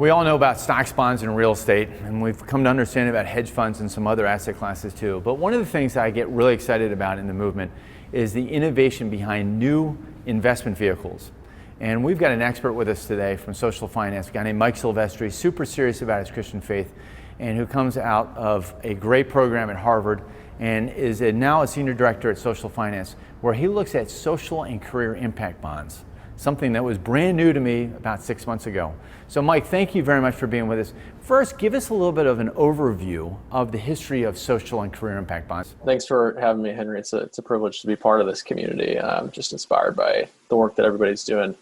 We all know about stocks, bonds, and real estate, and we've come to understand about hedge funds and some other asset classes too. But one of the things that I get really excited about in the movement is the innovation behind new investment vehicles. And we've got an expert with us today from social finance, a guy named Mike Silvestri, super serious about his Christian faith, and who comes out of a great program at Harvard and is now a senior director at social finance, where he looks at social and career impact bonds, something that was brand new to me about 6 months ago. So Mike, thank you very much for being with us. First, give us a little bit of an overview of the history of social and career impact bonds. Thanks for having me, Henry. It's a privilege to be part of this community. I'm just inspired by the work that everybody's doing.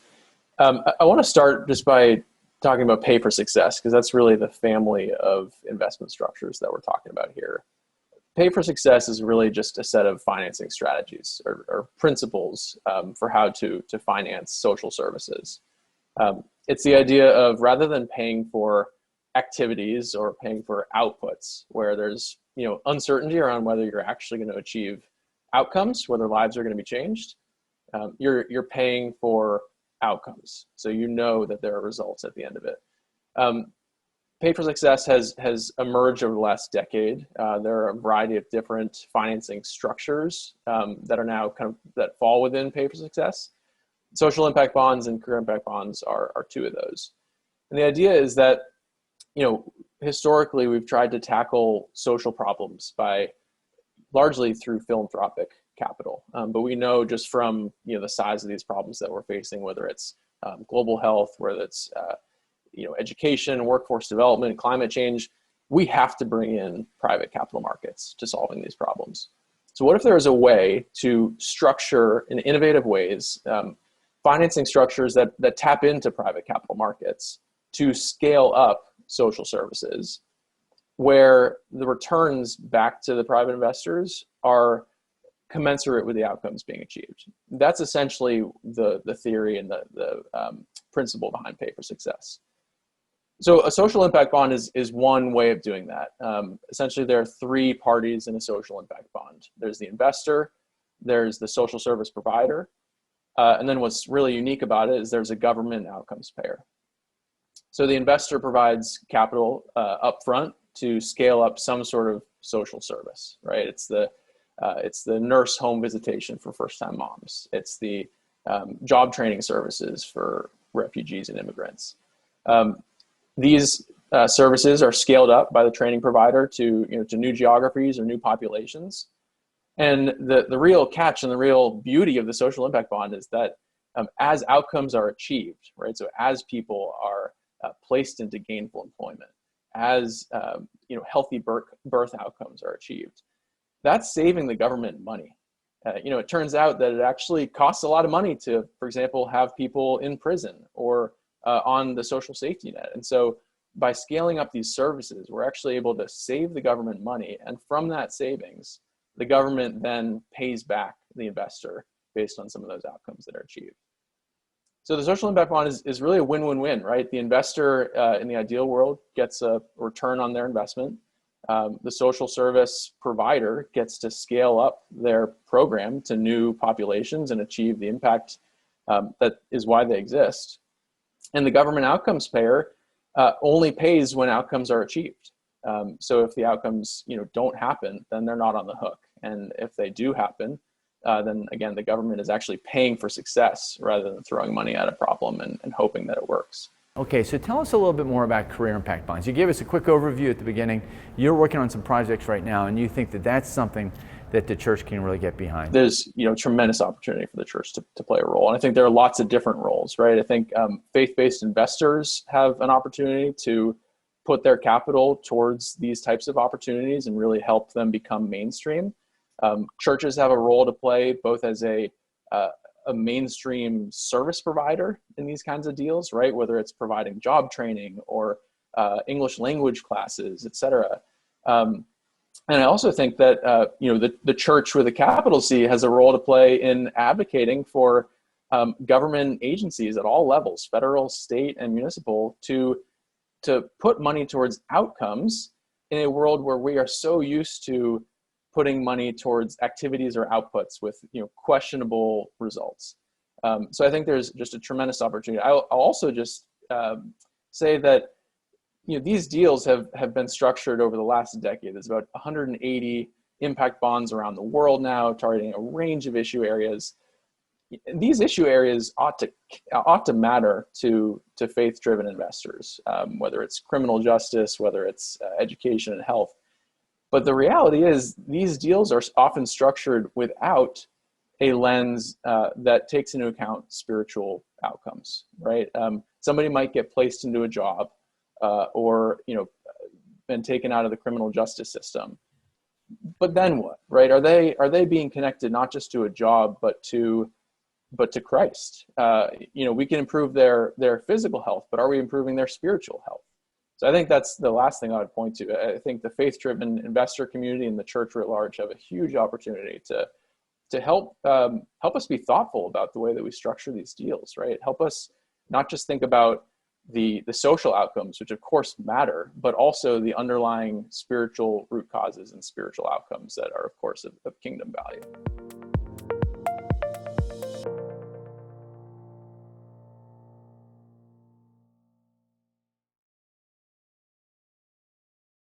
I want to start just by talking about pay for success, because that's really the family of investment structures that we're talking about here. Pay for success is really just a set of financing strategies or principles for how to finance social services. It's the idea of, rather than paying for activities or paying for outputs where there's uncertainty around whether you're actually going to achieve outcomes, whether lives are going to be changed, you're paying for outcomes, so you know that there are results at the end of it. Pay for success has emerged over the last decade. There are a variety of different financing structures that are now that fall within pay for success. Social impact bonds and career impact bonds are two of those. And the idea is that, historically we've tried to tackle social problems largely through philanthropic capital. But we know just from the size of these problems that we're facing, whether it's global health, whether it's education, workforce development, climate change, we have to bring in private capital markets to solving these problems. So what if there is a way to structure in innovative ways financing structures that tap into private capital markets to scale up social services, where the returns back to the private investors are commensurate with the outcomes being achieved? That's essentially the theory and the principle behind pay for success. So a social impact bond is one way of doing that. Essentially, there are three parties in a social impact bond. There's the investor, there's the social service provider, and then what's really unique about it is there's a government outcomes payer. So the investor provides capital upfront to scale up some sort of social service, right? It's the nurse home visitation for first-time moms. It's the job training services for refugees and immigrants. These services are scaled up by the training provider to new geographies or new populations. And the real catch and the real beauty of the social impact bond is that as outcomes are achieved, right? So as people are placed into gainful employment, as healthy birth outcomes are achieved, that's saving the government money. It turns out that it actually costs a lot of money to, for example, have people in prison or on the social safety net. And so by scaling up these services, we're actually able to save the government money. And from that savings, the government then pays back the investor based on some of those outcomes that are achieved. So the social impact bond is really a win-win-win, right? The investor in the ideal world gets a return on their investment. The social service provider gets to scale up their program to new populations and achieve the impact that is why they exist. And the government outcomes payer only pays when outcomes are achieved. So if the outcomes don't happen, then they're not on the hook. And if they do happen, then again, the government is actually paying for success rather than throwing money at a problem and hoping that it works. Okay, so tell us a little bit more about career impact bonds. You gave us a quick overview at the beginning. You're working on some projects right now, and you think that that's something that the church can really get behind. There's tremendous opportunity for the church to play a role. And I think there are lots of different roles, right? I think faith-based investors have an opportunity to put their capital towards these types of opportunities and really help them become mainstream. Churches have a role to play both as a mainstream service provider in these kinds of deals, right? Whether it's providing job training or English language classes, et cetera. And I also think that the church with a capital C has a role to play in advocating for government agencies at all levels, federal, state, and municipal, to put money towards outcomes in a world where we are so used to putting money towards activities or outputs with questionable results. So I think there's just a tremendous opportunity. I'll also just say that these deals have been structured over the last decade. There's about 180 impact bonds around the world now, targeting a range of issue areas. These issue areas ought to matter to faith-driven investors, whether it's criminal justice, whether it's education and health. But the reality is these deals are often structured without a lens that takes into account spiritual outcomes, right? Somebody might get placed into a job or been taken out of the criminal justice system. But then what, right? Are they being connected not just to a job, but to Christ? We can improve their physical health, but are we improving their spiritual health? So I think that's the last thing I would point to. I think the faith-driven investor community and the church writ large have a huge opportunity to help us be thoughtful about the way that we structure these deals, right? Help us not just think about the social outcomes, which of course matter, but also the underlying spiritual root causes and spiritual outcomes that are, of course, of kingdom value.